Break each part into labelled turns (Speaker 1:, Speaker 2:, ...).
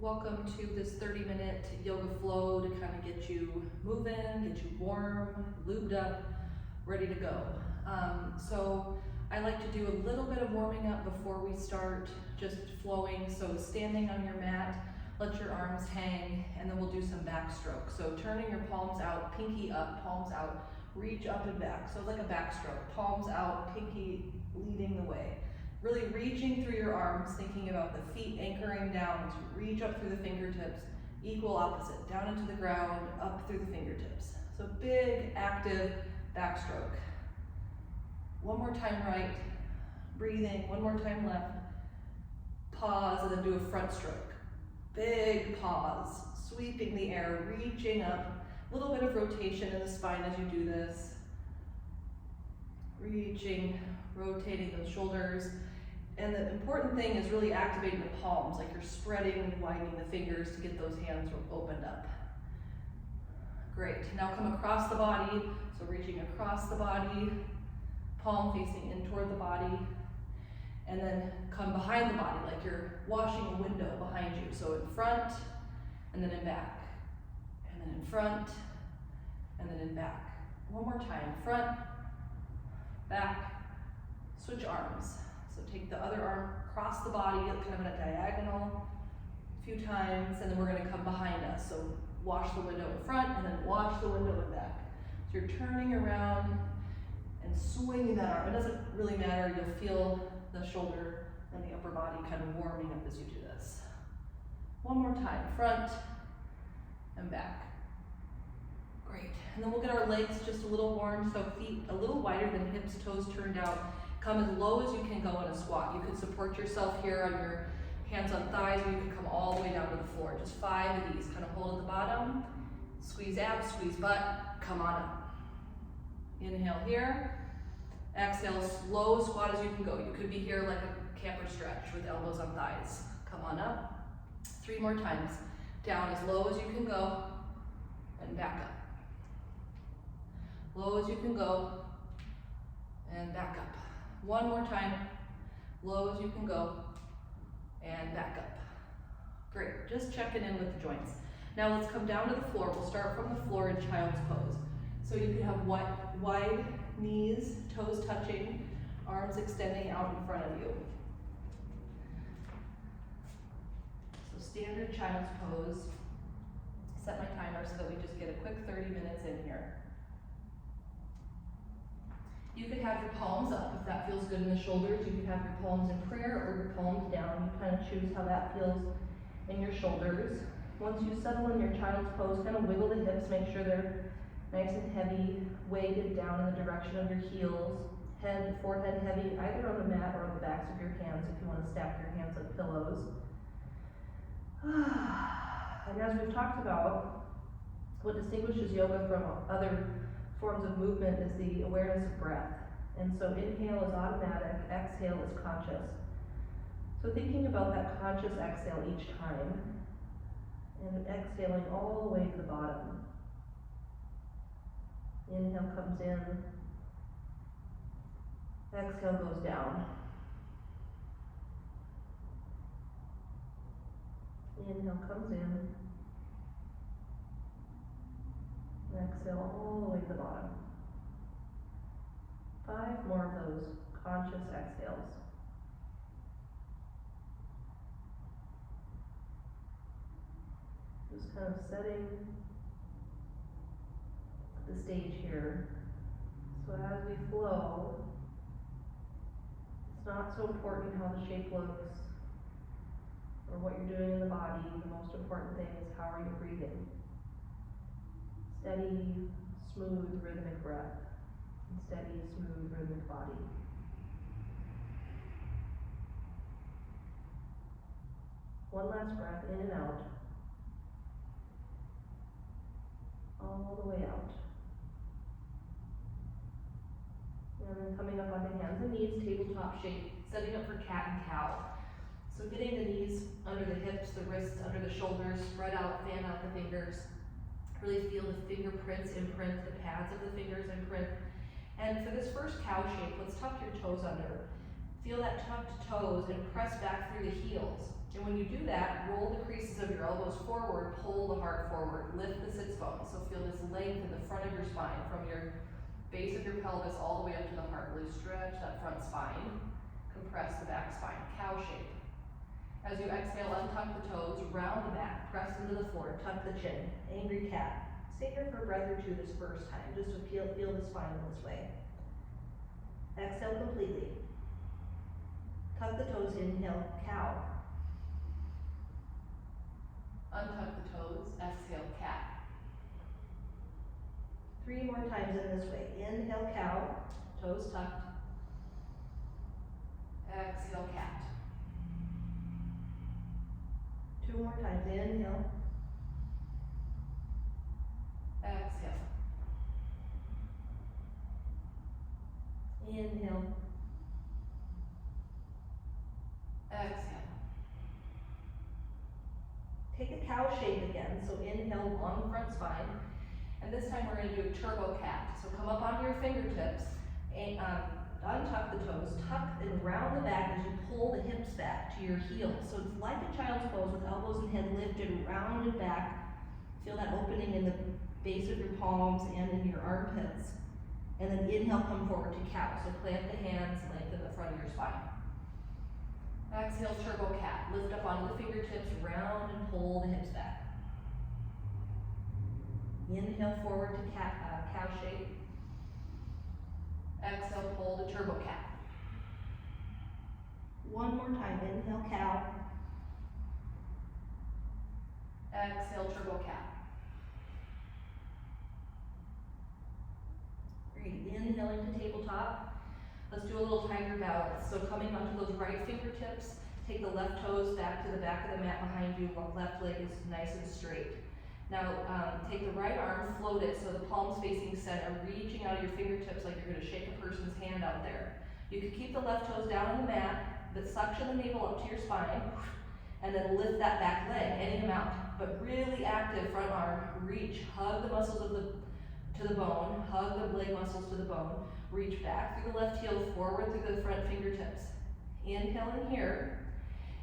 Speaker 1: Welcome to this 30-minute yoga flow to kind of get you moving, get you warm, lubed up, ready to go. So I like to do a little bit of warming up before we start just flowing. So standing on your mat, let your arms hang, and then we'll do some backstroke. So turning your palms out, pinky up, palms out, reach up and back. So like a backstroke, palms out, pinky leading the way. Really reaching through your arms, thinking about the feet anchoring down as you reach up through the fingertips, equal opposite, down into the ground, up through the fingertips. So big, active backstroke. One more time right, breathing, one more time left. Pause and then do a front stroke. Big pause, sweeping the air, reaching up. A little bit of rotation in the spine as you do this. Reaching, rotating those shoulders. And the important thing is really activating the palms, like you're spreading and widening the fingers to get those hands opened up. Great, now come across the body, so reaching across the body, palm facing in toward the body, and then come behind the body, like you're washing a window behind you. So in front, and then in back, and then in front, and then in back. One more time, front, back, switch arms. So take the other arm across the body, kind of in a diagonal, a few times, and then we're gonna come behind us. So wash the window in front, and then wash the window in back. So you're turning around and swinging that arm. It doesn't really matter, you'll feel the shoulder and the upper body kind of warming up as you do this. One more time, front and back. Great, and then we'll get our legs just a little warm, so feet a little wider than hips, toes turned out. Come as low as you can go in a squat. You could support yourself here on your hands on thighs, or you can come all the way down to the floor. Just 5 of these, kind of hold at the bottom, squeeze abs, squeeze butt, come on up. Inhale here, exhale, slow squat as you can go. You could be here like a camper stretch with elbows on thighs. Come on up, 3 more times. Down as low as you can go, and back up. Low as you can go, and back up. One more time, low as you can go, and back up. Great, just checking in with the joints. Now let's come down to the floor. We'll start from the floor in child's pose. So you can have wide knees, toes touching, arms extending out in front of you. So standard child's pose. Set my timer so that we just get a quick 30 minutes in here. You could have your palms up if that feels good in the shoulders. You could have your palms in prayer or your palms down. You kind of choose how that feels in your shoulders. Once you settle in your child's pose, kind of wiggle the hips, make sure they're nice and heavy, weighted down in the direction of your heels. Head, forehead heavy, either on the mat or on the backs of your hands if you want to stack your hands like pillows. And as we've talked about, what distinguishes yoga from other forms of movement is the awareness of breath. And so inhale is automatic, exhale is conscious. So thinking about that conscious exhale each time, and exhaling all the way to the bottom. Inhale comes in, exhale goes down. Inhale comes in, exhale all the way to the bottom. 5 more of those conscious exhales. Just kind of setting the stage here. So as we flow, it's not so important how the shape looks or what you're doing in the body. The most important thing is how are you breathing. Steady, smooth, rhythmic breath, and steady, smooth, rhythmic body. One last breath in and out. All the way out. And then coming up onto hands and knees, tabletop shape, setting up for cat and cow. So getting the knees under the hips, the wrists under the shoulders, spread out, fan out the fingers. Really feel the fingerprints imprint, the pads of the fingers imprint. And for this first cow shape, let's tuck your toes under. Feel that tucked toes and press back through the heels. And when you do that, roll the creases of your elbows forward, pull the heart forward, lift the sits bones. So feel this length in the front of your spine from your base of your pelvis all the way up to the heart. Really stretch that front spine, compress the back spine, cow shape. As you exhale, untuck the toes, round the back, press into the floor, tuck the chin, angry cat. Stay here for a breath or two this first time, just to feel the spine in this way. Exhale completely. Tuck the toes, inhale, cow. Untuck the toes, exhale, cat. 3 more times in this way. Inhale, cow, toes tucked. Exhale, cat. 2 more times. Inhale. Exhale. Inhale. Exhale. Take a cow shape again. So inhale, long front spine. And this time we're going to do a turbo cat. So come up onto your fingertips and untuck the toes, tuck and round the back as you pull the hips back to your heels. So it's like a child's pose with elbows and head lifted, round and back. Feel that opening in the base of your palms and in your armpits. And then inhale, come forward to cow. So plant the hands, lengthen the front of your spine. Exhale, turbo cat. Lift up onto the fingertips, round and pull the hips back. Inhale forward to cow shape. Exhale, pull to turbo cat. 1 more time. Inhale, cow. Exhale, turbo cat. Great. Inhaling to tabletop. Let's do a little tiger balance. So coming onto those right fingertips, take the left toes back to the back of the mat behind you. Left leg is nice and straight. Now take the right arm, float it so the palms facing center, reaching out of your fingertips like you're going to shake a person's hand out there. You can keep the left toes down on the mat, but suction the navel up to your spine, and then lift that back leg any amount. But really active front arm, reach, hug the muscles to the bone, hug the leg muscles to the bone, reach back through the left heel, forward through the front fingertips. Inhale in here.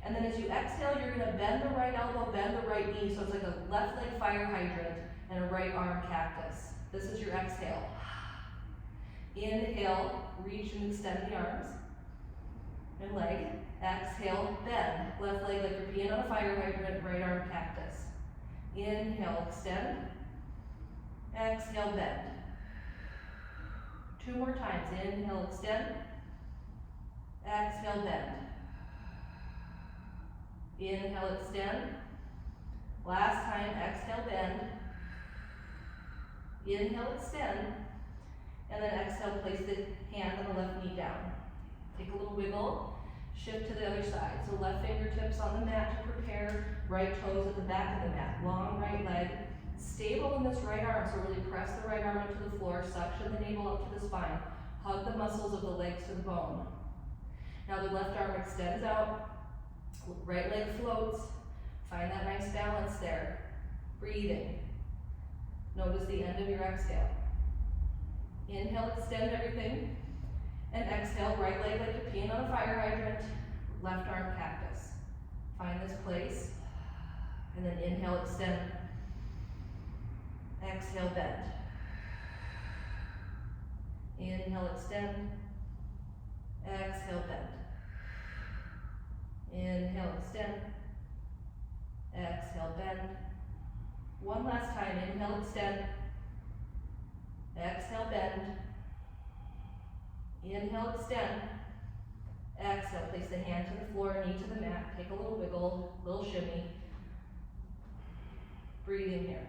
Speaker 1: And then as you exhale, you're going to bend the right elbow, bend the right knee. So it's like a left leg fire hydrant and a right arm cactus. This is your exhale. Inhale, reach and extend the arms and leg. Exhale, bend. Left leg like you're peeing on a fire hydrant, right arm cactus. Inhale, extend. Exhale, bend. 2 more times. Inhale, extend. Exhale, bend. Inhale, extend. Last time, exhale, bend. Inhale, extend. And then exhale, place the hand on the left knee down. Take a little wiggle. Shift to the other side. So left fingertips on the mat to prepare. Right toes at the back of the mat. Long right leg. Stable in this right arm. So really press the right arm into the floor. Suction the navel up to the spine. Hug the muscles of the legs to the bone. Now the left arm extends out. Right leg floats. Find that nice balance there. Breathing. Notice the end of your exhale. Inhale, extend everything. And exhale, right leg like you're peeing on a fire hydrant. Left arm cactus. Find this place. And then inhale, extend. Exhale, bend. Inhale, extend. Exhale, bend. Inhale, extend. Exhale, bend. One last time. Inhale, extend. Exhale, bend. Inhale, extend. Exhale, place the hand to the floor, knee to the mat. Take a little wiggle, little shimmy. Breathe in here.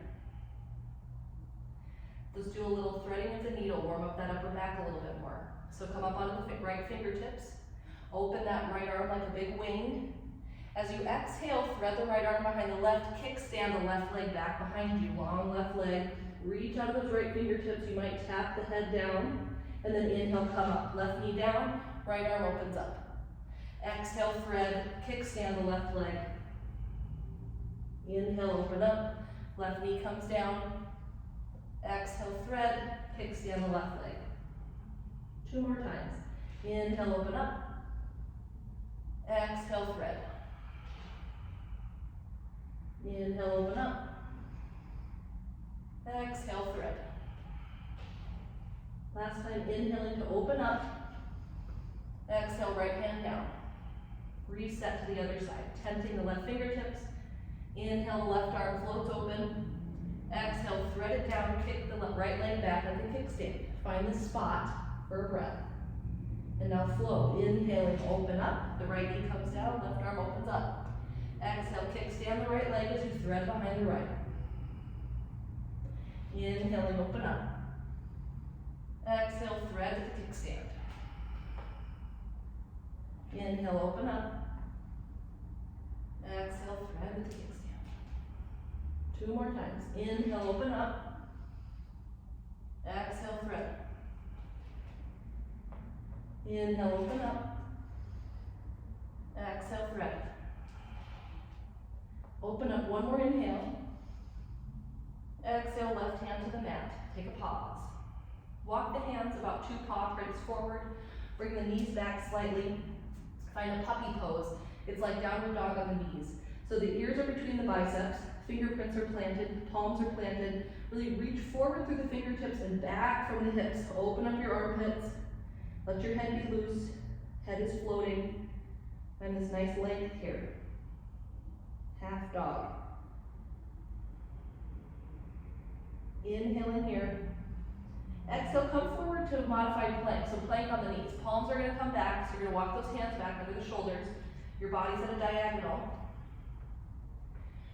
Speaker 1: Let's do a little threading of the needle. Warm up that upper back a little bit more. So come up onto the right fingertips. Open that right arm like a big wing. As you exhale, thread the right arm behind the left, kickstand the left leg back behind you, long left leg. Reach out of those right fingertips, you might tap the head down, and then inhale, come up. Left knee down, right arm opens up. Exhale, thread, kickstand the left leg. Inhale, open up, left knee comes down. Exhale, thread, kickstand the left leg. 2 more times. Inhale, open up. Exhale, thread. Inhale, open up. Exhale, thread. Last time, inhaling to open up. Exhale, right hand down. Reset to the other side, tenting the left fingertips. Inhale, the left arm floats open. Exhale, thread it down, kick the right leg back like a kickstand. Find the spot for a breath. And now flow. Inhaling, open up. The right knee comes down, left arm opens up. Exhale, kickstand the right leg as you thread behind the right. Inhaling, open up. Exhale, thread to the kickstand. Inhale, open up. Exhale, thread to the kickstand. 2 more times. Inhale, open up. Exhale, thread. Inhale, open up. Exhale, thread. Open up, 1 more inhale. Exhale, left hand to the mat. Take a pause. Walk the hands about 2 paw prints forward. Bring the knees back slightly. Find a puppy pose. It's like downward dog on the knees. So the ears are between the biceps, fingerprints are planted, palms are planted. Really reach forward through the fingertips and back from the hips. Open up your armpits. Let your head be loose. Head is floating. Find this nice length here. Half dog. Inhale in here. Exhale, come forward to a modified plank. So plank on the knees. Palms are going to come back, so you're going to walk those hands back under the shoulders. Your body's at a diagonal.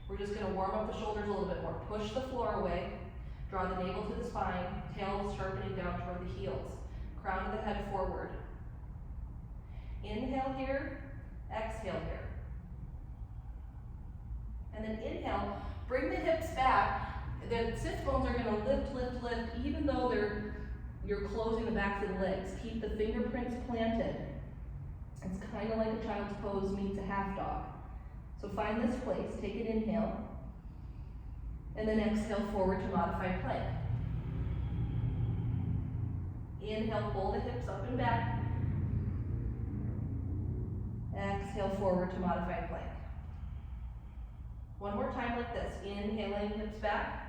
Speaker 1: We're just going to warm up the shoulders a little bit more. Push the floor away. Draw the navel to the spine. Tail sharpening down toward the heels. Crown of the head forward. Inhale here. Exhale here. And then inhale. Bring the hips back. The sit bones are going to lift, lift, lift, even though you're closing the backs of the legs. Keep the fingerprints planted. It's kind of like a child's pose meets a half dog. So find this place, take an inhale, and then exhale forward to modified plank. Inhale, pull the hips up and back. Exhale forward to modified plank. 1 more time like this, inhaling, hips back.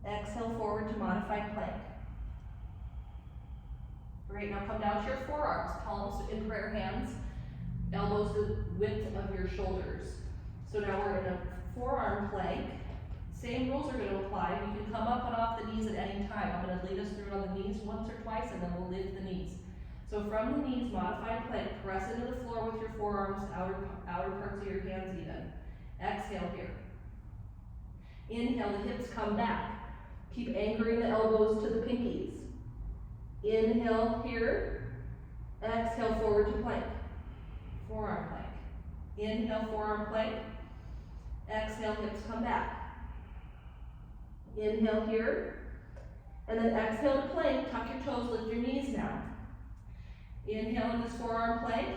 Speaker 1: Exhale forward to modified plank. Great, now come down to your forearms, palms in prayer hands, elbows the width of your shoulders. So now we're in a forearm plank. Same rules are going to apply. You can come up and off the knees at any time. I'm going to lead us through it on the knees once or twice, and then we'll lift the knees. So from the knees, modified plank, press into the floor with your forearms, outer parts of your hands even. Exhale here. Inhale, the hips come back. Keep anchoring the elbows to the pinkies. Inhale here. Exhale forward to plank. Forearm plank. Inhale, forearm plank. Exhale, hips come back. Inhale here. And then exhale to plank. Tuck your toes, lift your knees now. Inhale in this forearm plank.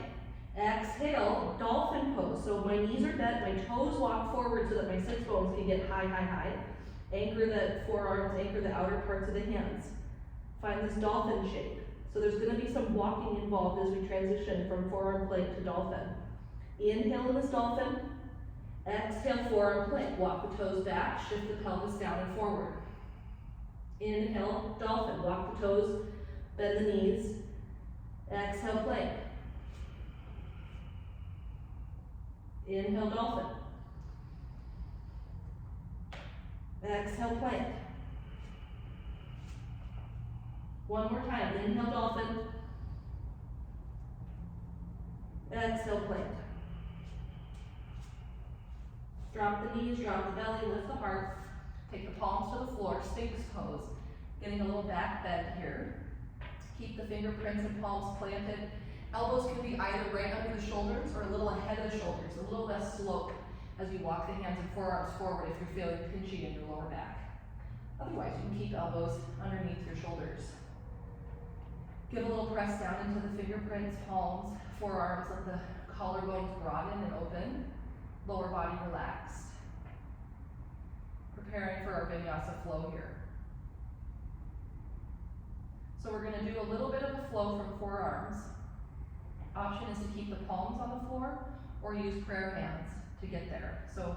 Speaker 1: Exhale, dolphin pose. So my knees are bent, my toes walk forward so that my sits bones can get high, high, high. Anchor the forearms, anchor the outer parts of the hands. Find this dolphin shape. So there's going to be some walking involved as we transition from forearm plank to dolphin. Inhale in this dolphin. Exhale, forearm plank. Walk the toes back, shift the pelvis down and forward. Inhale, dolphin. Walk the toes, bend the knees. Exhale, plank. Inhale, dolphin. Exhale, plank. 1 more time. Inhale, dolphin. Exhale, plank. Drop the knees, drop the belly, lift the heart. Take the palms to the floor, Sphinx pose. Getting a little back bend here. Keep the fingerprints and palms planted. Elbows can be either right under the shoulders or a little ahead of the shoulders, a little less slope as you walk the hands and forearms forward if you're feeling pinchy in your lower back. Otherwise, you can keep elbows underneath your shoulders. Give a little press down into the fingerprints, palms, forearms, let the collarbones broaden and open. Lower body relaxed. Preparing for our vinyasa flow here. So we're going to do a little bit of a flow from forearms. option is to keep the palms on the floor or use prayer hands to get there. So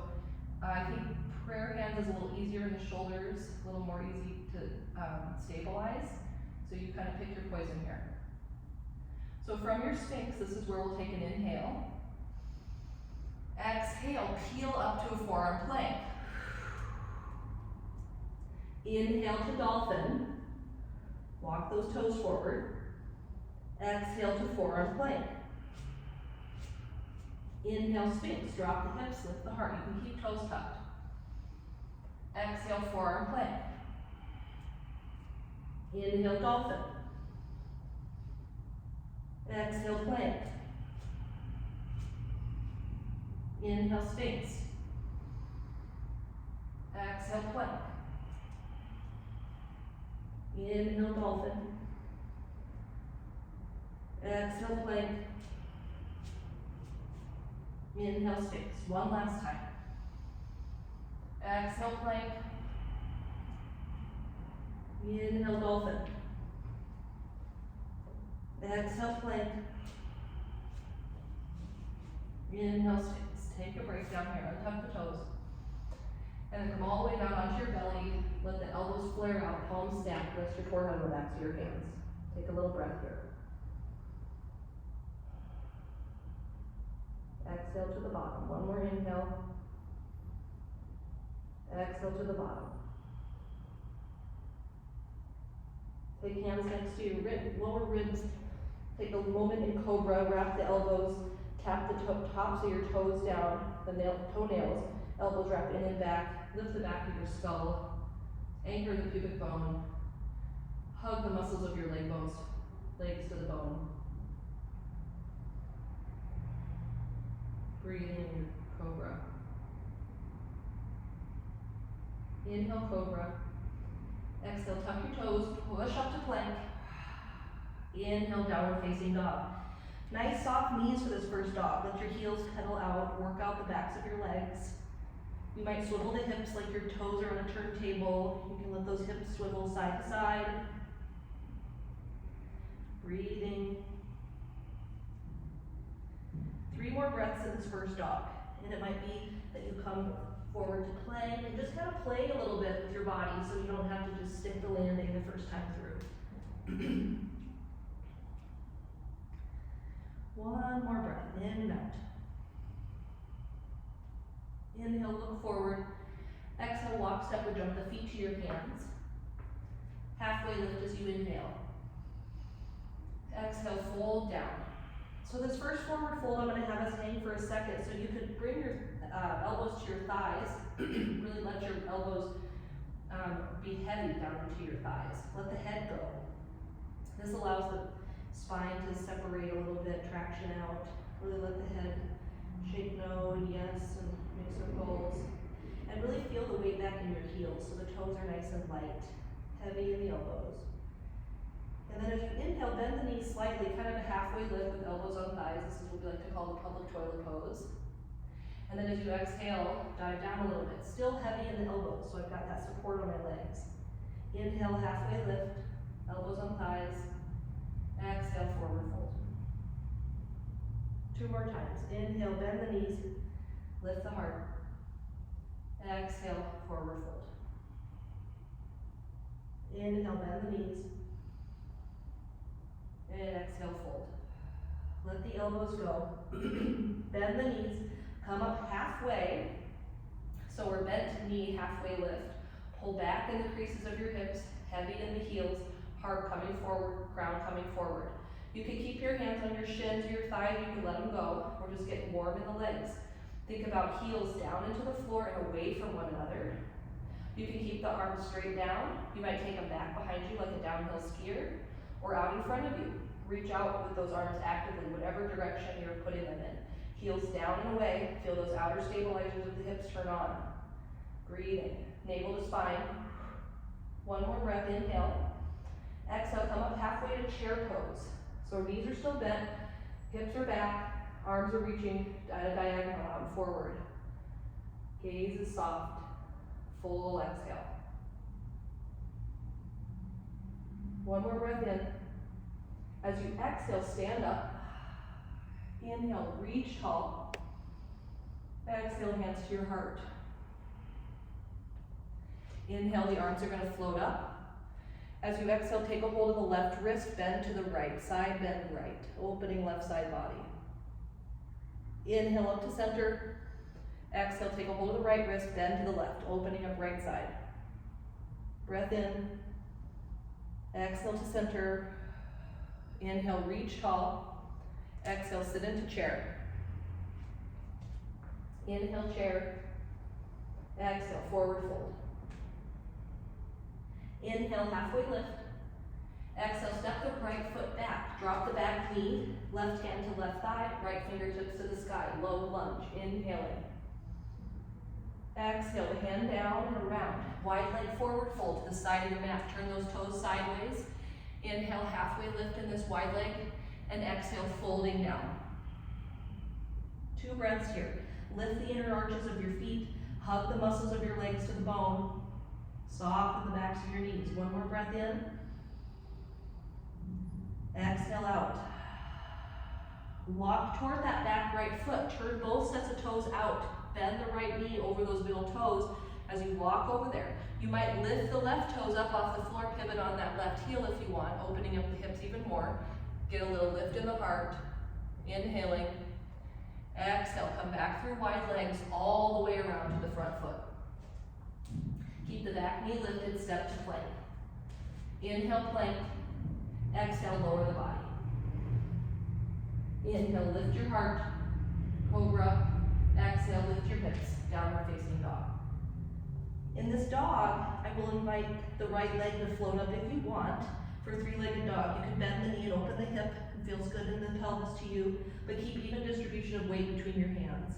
Speaker 1: I think prayer hands is a little easier in the shoulders, a little more easy to stabilize. So you kind of pick your poison here. So from your Sphinx, this is where we'll take an inhale. Exhale, peel up to a forearm plank. Inhale to dolphin. Walk those toes forward. Exhale to forearm plank. Inhale, Sphinx. Drop the hips, lift the heart. You can keep toes tucked. Exhale, forearm plank. Inhale, dolphin. Exhale, plank. Inhale, Sphinx. Exhale, plank. Inhale, dolphin. Exhale, plank. Inhale, Sphinx. One last time. Exhale, plank. Inhale, dolphin. Exhale, plank. Inhale, Sphinx. Take a break down here, untuck the toes. And then come all the way down onto your belly. Let the elbows flare out, palms stacked, rest your forehead on the backs of your hands. Take a little breath here. Exhale to the bottom. One more inhale. Exhale to the bottom. Take hands next to your lower ribs. Take a moment in cobra. Wrap the elbows. Tap the tops of your toes down. The toenails. Elbows wrapped in and back. Lift the back of your skull. Anchor the pubic bone. Hug the muscles of your leg bones. Legs to the bone. Breathe in your cobra. Inhale, cobra. Exhale, tuck your toes, push up to plank. Inhale, downward facing dog. Nice soft knees for this first dog. Let your heels pedal out, work out the backs of your legs. You might swivel the hips like your toes are on a turntable. You can let those hips swivel side to side. Breathing. 3 more breaths in this first dog. And it might be that you come forward to plank and just kind of play a little bit with your body so you don't have to just stick the landing the first time through. One more breath, in and out. Inhale, look forward. Exhale, walk, step, or jump the feet to your hands. Halfway lift as you inhale. Exhale, fold down. So this first forward fold, I'm going to have us hang for a second. So you could bring your elbows to your thighs. Really let your elbows be heavy down into your thighs. Let the head go. This allows the spine to separate a little bit, traction out. Really let the head shake no and yes and make circles. And really feel the weight back in your heels so the toes are nice and light, heavy in the elbows. And then as you inhale, bend the knees slightly, kind of a halfway lift with elbows on thighs. This is what we like to call the public toilet pose. And then as you exhale, dive down a little bit. Still heavy in the elbows, so I've got that support on my legs. Inhale, halfway lift, elbows on thighs. Exhale, forward fold. 2 more times. Inhale, bend the knees, lift the heart. Exhale, forward fold. Inhale, bend the knees. And exhale, fold. Let the elbows go. Bend the knees. Come up halfway. So we're bent knee, halfway lift. Pull back in the creases of your hips, heavy in the heels, heart coming forward, crown coming forward. You can keep your hands on your shins or your thighs, you can let them go. We're just getting warm in the legs. Think about heels down into the floor and away from one another. You can keep the arms straight down. You might take them back behind you like a downhill skier, or out in front of you. Reach out with those arms actively, whatever direction you're putting them in. Heels down and away. Feel those outer stabilizers of the hips turn on. Breathing. Navel to spine. 1 more breath. Inhale. Exhale. Come up halfway to chair pose. So knees are still bent. Hips are back. Arms are reaching at a diagonal forward. Gaze is soft. Full exhale. 1 more breath in. As you exhale, stand up. Inhale, reach tall. Exhale, hands to your heart. Inhale, the arms are going to float up. As you exhale, take a hold of the left wrist, bend to the right side, bend right, opening left side body. Inhale up to center. Exhale, take a hold of the right wrist, bend to the left, opening up right side. Breath in. Exhale to center. Inhale, reach tall. Exhale, sit into chair. Inhale, chair. Exhale, forward fold. Inhale, halfway lift. Exhale, step the right foot back. Drop the back knee, left hand to left thigh, right fingertips to the sky. Low lunge, inhaling. Exhale, the hand down and around. Wide leg forward fold to the side of your mat. Turn those toes sideways. Inhale, halfway lift in this wide leg, and exhale, folding down. 2 breaths here. Lift the inner arches of your feet. Hug the muscles of your legs to the bone. Soften the backs of your knees. 1 more breath in. Exhale out. Walk toward that back right foot. Turn both sets of toes out. Bend the right knee over those middle toes as you walk over there. You might lift the left toes up off the floor, pivot on that left heel if you want, opening up the hips even more. Get a little lift in the heart. Inhaling. Exhale, come back through wide legs all the way around to the front foot. Keep the back knee lifted, step to plank. Inhale, plank. Exhale, lower the body. Inhale, lift your heart. Cobra. Exhale, lift your hips. Downward facing dog. In this dog, I will invite the right leg to float up if you want. For a 3-legged dog, you can bend the knee and open the hip. It feels good in the pelvis to you, but keep even distribution of weight between your hands.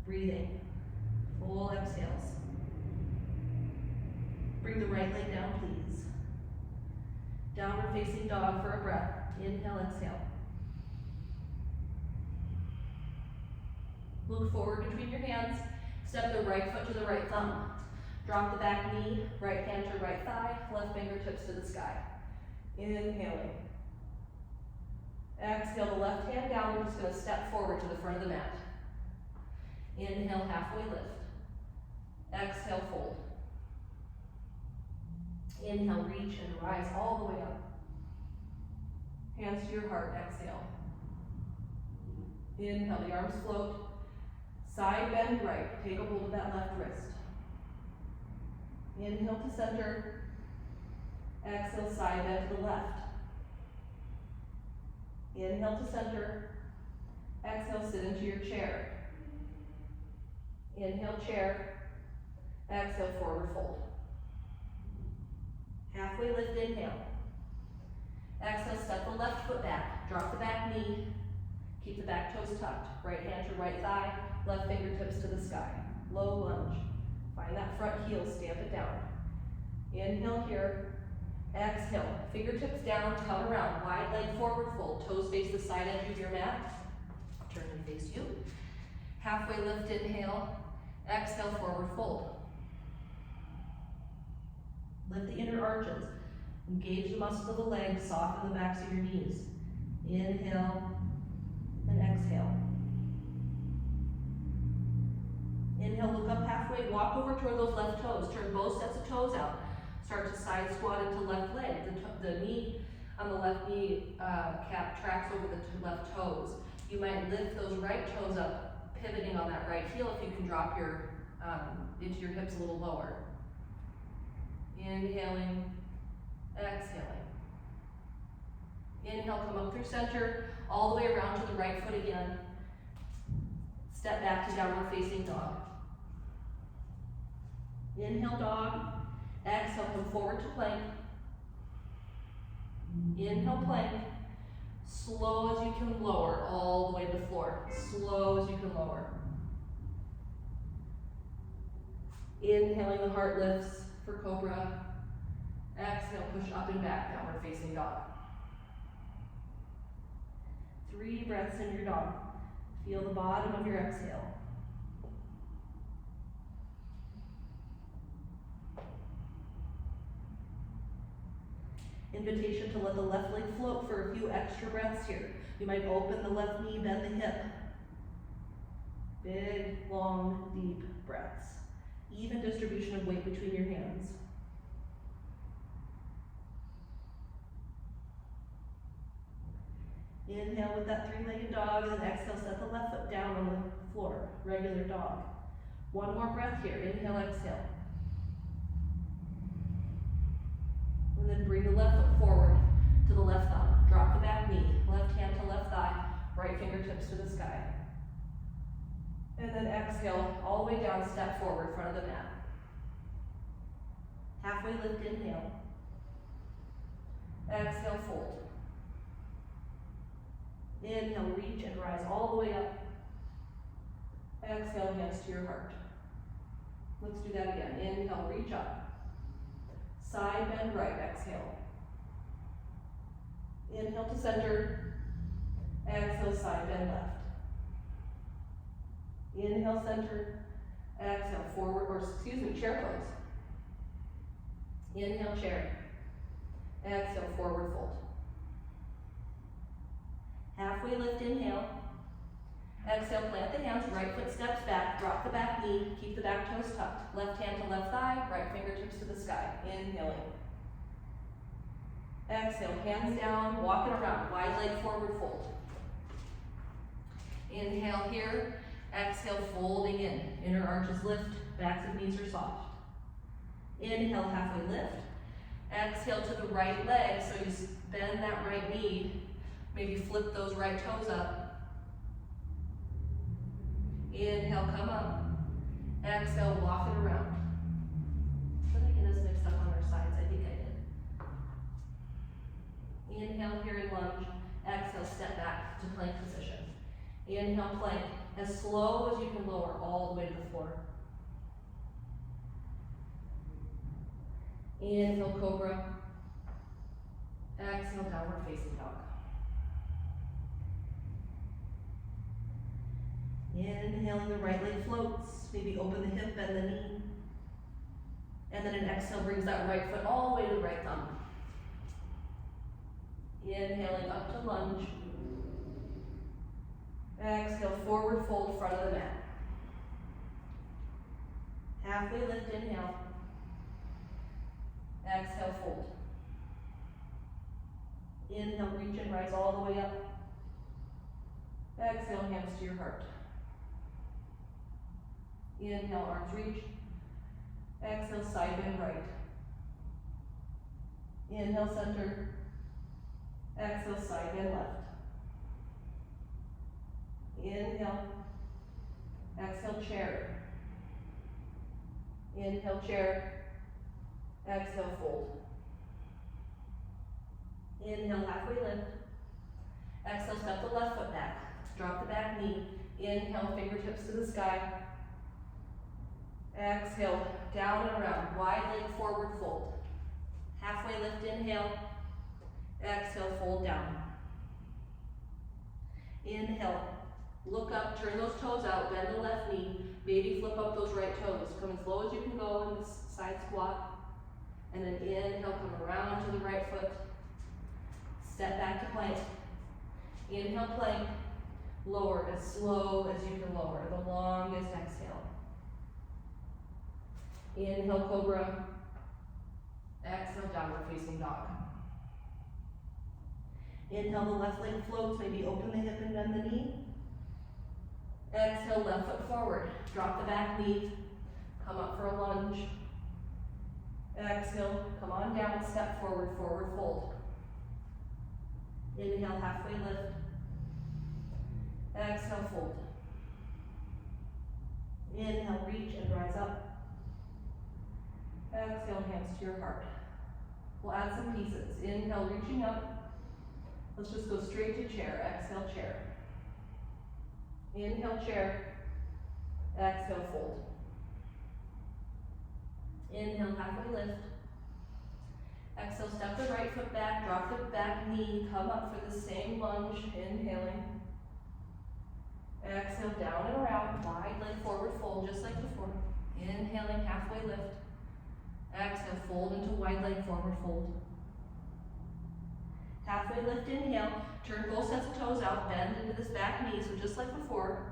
Speaker 1: Breathing. Full exhales. Bring the right leg down, please. Downward facing dog for a breath. Inhale, exhale. Look forward between your hands. Step the right foot to the right thumb. Drop the back knee, right hand to right thigh, left fingertips to the sky. Inhaling. Exhale the left hand down. We're just going to step forward to the front of the mat. Inhale, halfway lift. Exhale, fold. Inhale, reach and rise all the way up. Hands to your heart, exhale. Inhale, the arms float. Side bend right, take a hold of that left wrist. Inhale to center. Exhale, side bend to the left. Inhale to center. Exhale, sit into your chair. Inhale, chair. Exhale, forward fold. Halfway lift, inhale. Exhale, step the left foot back. Drop the back knee. Keep the back toes tucked. Right hand to right thigh. Left fingertips to the sky. Low lunge. Find that front heel, stamp it down. Inhale here. Exhale. Fingertips down, come around. Wide leg forward fold. Toes face the side edge of your mat. Turn and face you. Halfway lift, inhale. Exhale, forward fold. Lift the inner arches. Engage the muscles of the legs. Soften the backs of your knees. Inhale and exhale. Inhale, look up halfway. Walk over toward those left toes. Turn both sets of toes out. Start to side squat into left leg. The knee on the left knee cap tracks over the left toes. You might lift those right toes up, pivoting on that right heel if you can drop your into your hips a little lower. Inhaling, exhaling. Inhale, come up through center, all the way around to the right foot again. Step back to downward facing dog. Inhale, dog. Exhale, come forward to plank. Inhale, plank. Slow as you can lower, all the way to the floor. Slow as you can lower. Inhaling, the heart lifts for cobra. Exhale, push up and back, downward facing dog. 3 breaths in your dog. Feel the bottom of your exhale. Invitation to let the left leg float for a few extra breaths here. You might open the left knee, bend the hip. Big, long, deep breaths. Even distribution of weight between your hands. Inhale with that three-legged dog, and then exhale, set the left foot down on the floor, regular dog. One more breath here, inhale, exhale. And then bring the left foot forward to the left thumb. Drop the back knee, left hand to left thigh, right fingertips to the sky. And then exhale, all the way down, step forward, front of the mat. Halfway lift, inhale. Exhale, fold. Inhale, reach and rise all the way up. Exhale, hands to your heart. Let's do that again. Inhale, reach up. Side bend right, exhale. Inhale to center. Exhale, side bend left. Inhale, center. Exhale, forward, chair pose. Inhale, chair. Exhale, forward fold. Halfway lift, inhale. Exhale, plant the hands, right foot steps back, drop the back knee, keep the back toes tucked. Left hand to left thigh, right fingertips to the sky. Inhaling. Exhale, hands down, walking around, wide leg forward fold. Inhale here, exhale, folding in. Inner arches lift, backs of knees are soft. Inhale, halfway lift. Exhale to the right leg, so you bend that right knee. Maybe flip those right toes up. Inhale, come up. Exhale, walk it around. Did I get us mixed up on our sides? I think I did. Inhale here in lunge. Exhale, step back to plank position. Inhale, plank. As slow as you can lower all the way to the floor. Inhale, cobra. Exhale, downward facing dog. Inhaling, the right leg floats. Maybe open the hip, bend the knee. And then an exhale brings that right foot all the way to the right thumb. Inhaling up to lunge. Exhale, forward fold, front of the mat. Halfway lift, inhale. Exhale, fold. Inhale, reach and rise all the way up. Exhale, hands to your heart. Inhale, arms reach. Exhale, side bend right. Inhale, center. Exhale, side bend left. Inhale. Exhale, chair. Inhale, chair. Exhale, fold. Inhale, halfway lift. Exhale, step the left foot back. Drop the back knee. Inhale, fingertips to the sky. Exhale, down and around. Wide leg forward fold. Halfway lift, inhale. Exhale, fold down. Inhale, look up, turn those toes out, bend the left knee. Maybe flip up those right toes. Come as low as you can go in this side squat. And then inhale, come around to the right foot. Step back to plank. Inhale, plank. Lower as slow as you can lower. The longest exhale. Inhale, cobra. Exhale, downward facing dog. Inhale, the left leg floats. Maybe open the hip and bend the knee. Exhale, left foot forward. Drop the back knee. Come up for a lunge. Exhale, come on down, step forward, forward fold. Inhale, halfway lift. Exhale, fold. Inhale, reach and rise up. Exhale, hands to your heart. We'll add some pieces. Inhale, reaching up. Let's just go straight to chair. Exhale, chair. Inhale, chair. Exhale, fold. Inhale, halfway lift. Exhale, step the right foot back, drop the back knee, come up for the same lunge, inhaling. Exhale, down and around, wide leg forward fold, just like before. Inhaling, halfway lift. Exhale, fold into wide leg forward fold. Halfway lift, inhale, turn both sets of toes out, bend into this back knee, so just like before.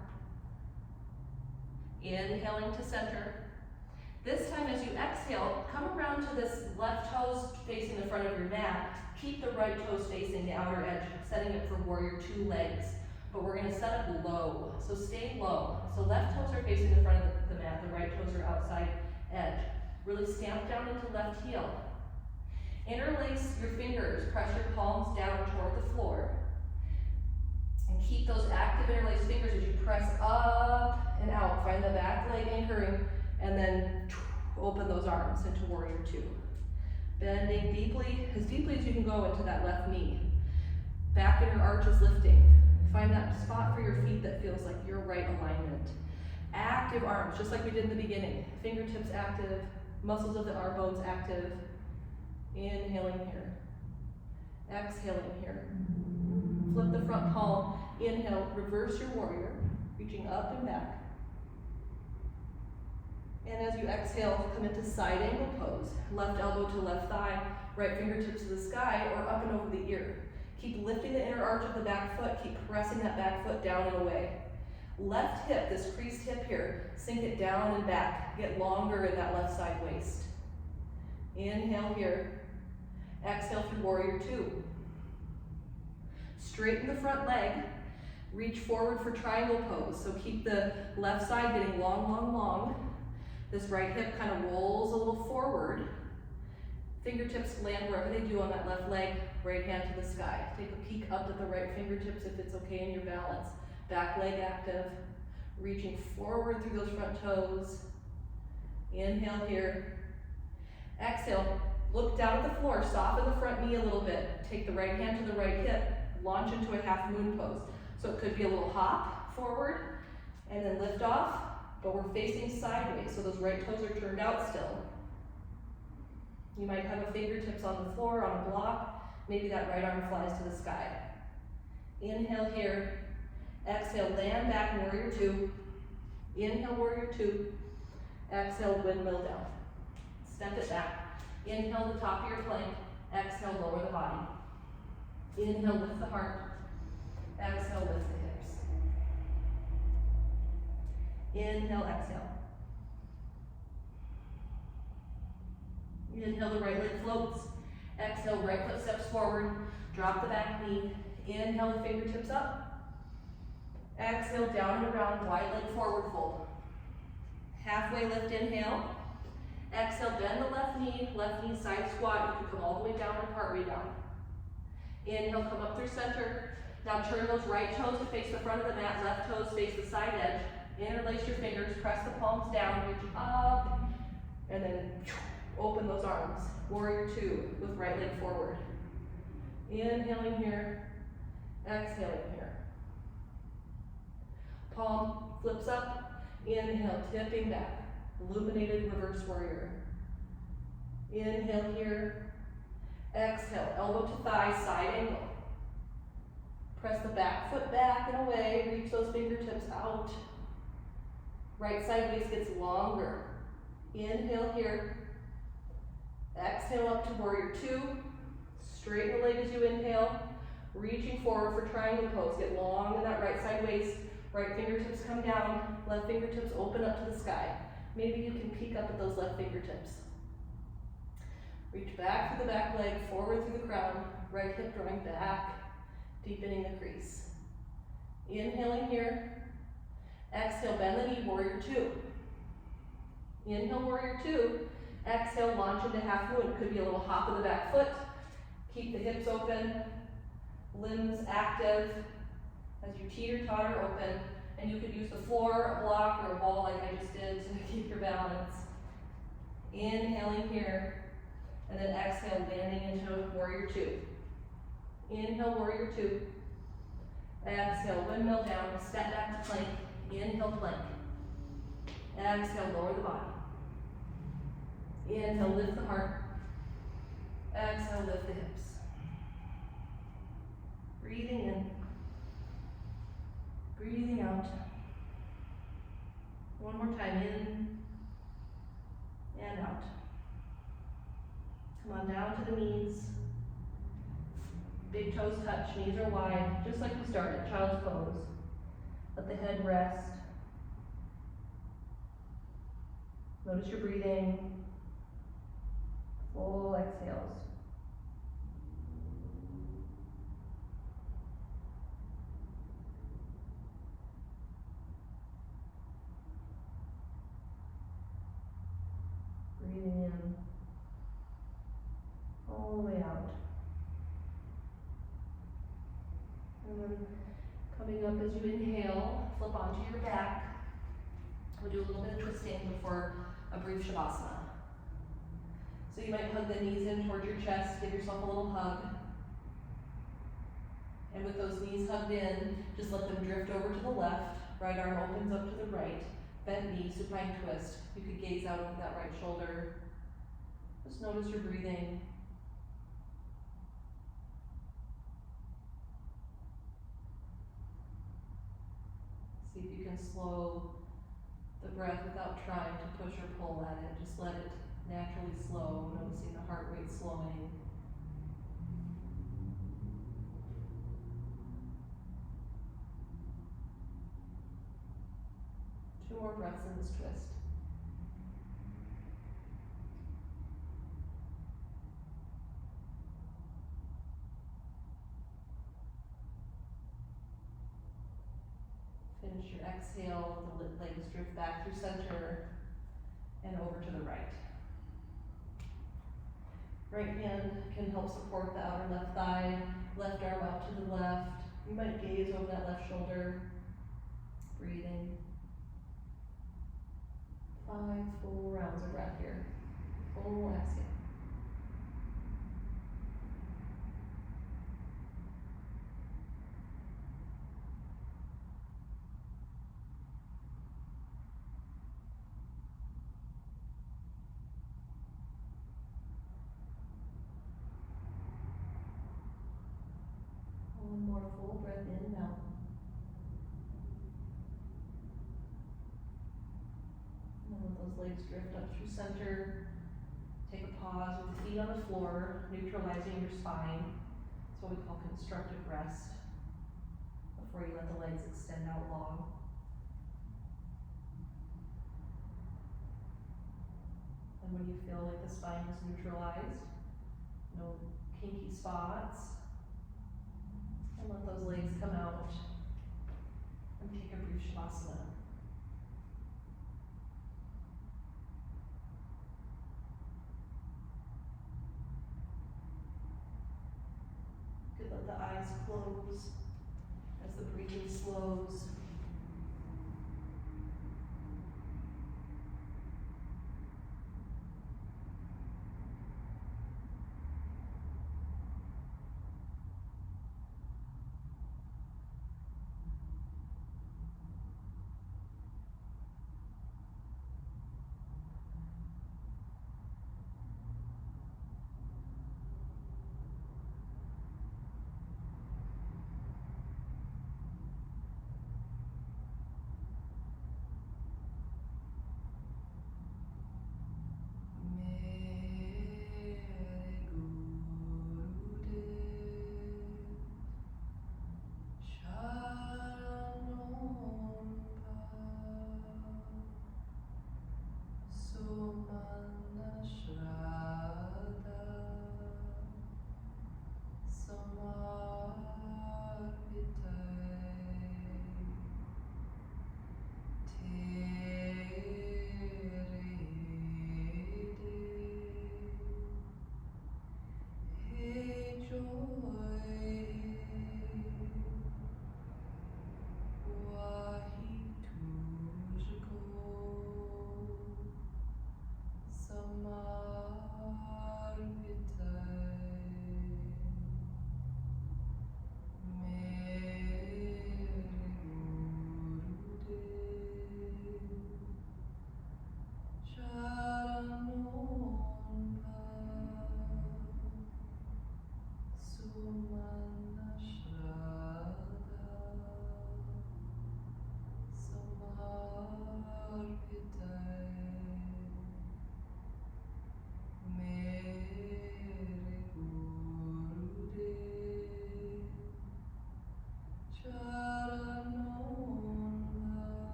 Speaker 1: Inhaling to center. This time as you exhale, come around to this left toes facing the front of your mat. Keep the right toes facing the outer edge, setting it for warrior two legs. But we're gonna set up low, so stay low. So left toes are facing the front of the mat, the right toes are outside edge. Really stamp down into left heel. Interlace your fingers, press your palms down toward the floor. And keep those active interlaced fingers as you press up and out. Find the back leg anchoring, and then open those arms into warrior two. Bending deeply as you can go into that left knee. Back inner arch is lifting. Find that spot for your feet that feels like your right alignment. Active arms, just like we did in the beginning. Fingertips active, muscles of the arm bones active. Inhaling here. Exhaling here. Flip the front palm. Inhale, reverse your warrior, reaching up and back. And as you exhale, come into side angle pose. Left elbow to left thigh, right fingertips to the sky or up and over the ear. Keep lifting the inner arch of the back foot, keep pressing that back foot down and away. Left hip, this creased hip here, sink it down and back. Get longer in that left side waist. Inhale here. Exhale through warrior two. Straighten the front leg. Reach forward for triangle pose. So keep the left side getting long, long, long. This right hip kind of rolls a little forward. Fingertips land wherever they do on that left leg, right hand to the sky. Take a peek up at the right fingertips if it's okay in your balance. Back leg active, reaching forward through those front toes. Inhale here. Exhale, look down at the floor, soften the front knee a little bit. Take the right hand to the right hip, launch into a half moon pose. So it could be a little hop forward and then lift off, but we're facing sideways, so those right toes are turned out still. You might have a fingertips on the floor, on a block. Maybe that right arm flies to the sky. Inhale here. Exhale, land back in warrior two. Inhale, warrior two. Exhale, windmill down. Step it back. Inhale, the top of your plank. Exhale, lower the body. Inhale, lift the heart. Exhale, lift the hips. Inhale, exhale. Inhale, the right leg floats. Exhale, right foot steps forward. Drop the back knee. Inhale, the fingertips up. Exhale, down and around, wide leg forward fold. Halfway lift, inhale. Exhale, bend the left knee side squat. You can come all the way down or part way down. Inhale, come up through center. Now turn those right toes to face the front of the mat, left toes face the side edge. Interlace your fingers, press the palms down, reach up, and then open those arms. Warrior two with right leg forward. Inhaling here, exhaling here. Palm flips up, inhale, tipping back. Illuminated reverse warrior. Inhale here, exhale, elbow to thigh, side angle. Press the back foot back and away, reach those fingertips out. Right side waist gets longer. Inhale here. Exhale up to warrior two. Straighten the leg as you inhale. Reaching forward for triangle pose. Get long in that right side waist. Right fingertips come down. Left fingertips open up to the sky. Maybe you can peek up at those left fingertips. Reach back through the back leg, forward through the crown. Right hip drawing back, deepening the crease. Inhaling here. Exhale, bend the knee, warrior two. Inhale, warrior two. Exhale, launch into half moon. Could be a little hop of the back foot. Keep the hips open, limbs active as you teeter-totter open. And you could use the floor, a block, or a wall like I just did to keep your balance. Inhaling here, and then exhale, landing into warrior two. Inhale, warrior two. Exhale, windmill down, step back to plank. Inhale, plank. Exhale, lower the body. Inhale, lift the heart. Exhale, lift the hips. Breathing in. Breathing out. One more time, in and out. Come on down to the knees. Big toe toes touch, knees are wide, just like we started, child's pose. Let the head rest. Notice your breathing. Full exhales. Breathing in. All the way out. And then coming up as you inhale, flip onto your back. We'll do a little bit of twisting before a brief Shavasana. So you might hug the knees in towards your chest, give yourself a little hug. And with those knees hugged in, just let them drift over to the left. Right arm opens up to the right. Bent knee, supine twist. You could gaze out over that right shoulder. Just notice your breathing. See if you can slow the breath without trying to push or pull at it. Just let it naturally slow, noticing the heart rate slowing. Two more breaths in this twist. Finish your exhale, the legs drift back through center and over to the right. Right hand can help support the outer left thigh, left arm out to the left. You might gaze over that left shoulder, breathing. 5 full rounds of breath here. Full exhale. One more full breath in now. And let those legs drift up through center. Take a pause with the feet on the floor, neutralizing your spine. That's what we call constructive rest. Before you let the legs extend out long. And when you feel like the spine is neutralized, no kinky spots, and let those legs come out and take a brief Shavasana. You could let the eyes close as the breathing slows.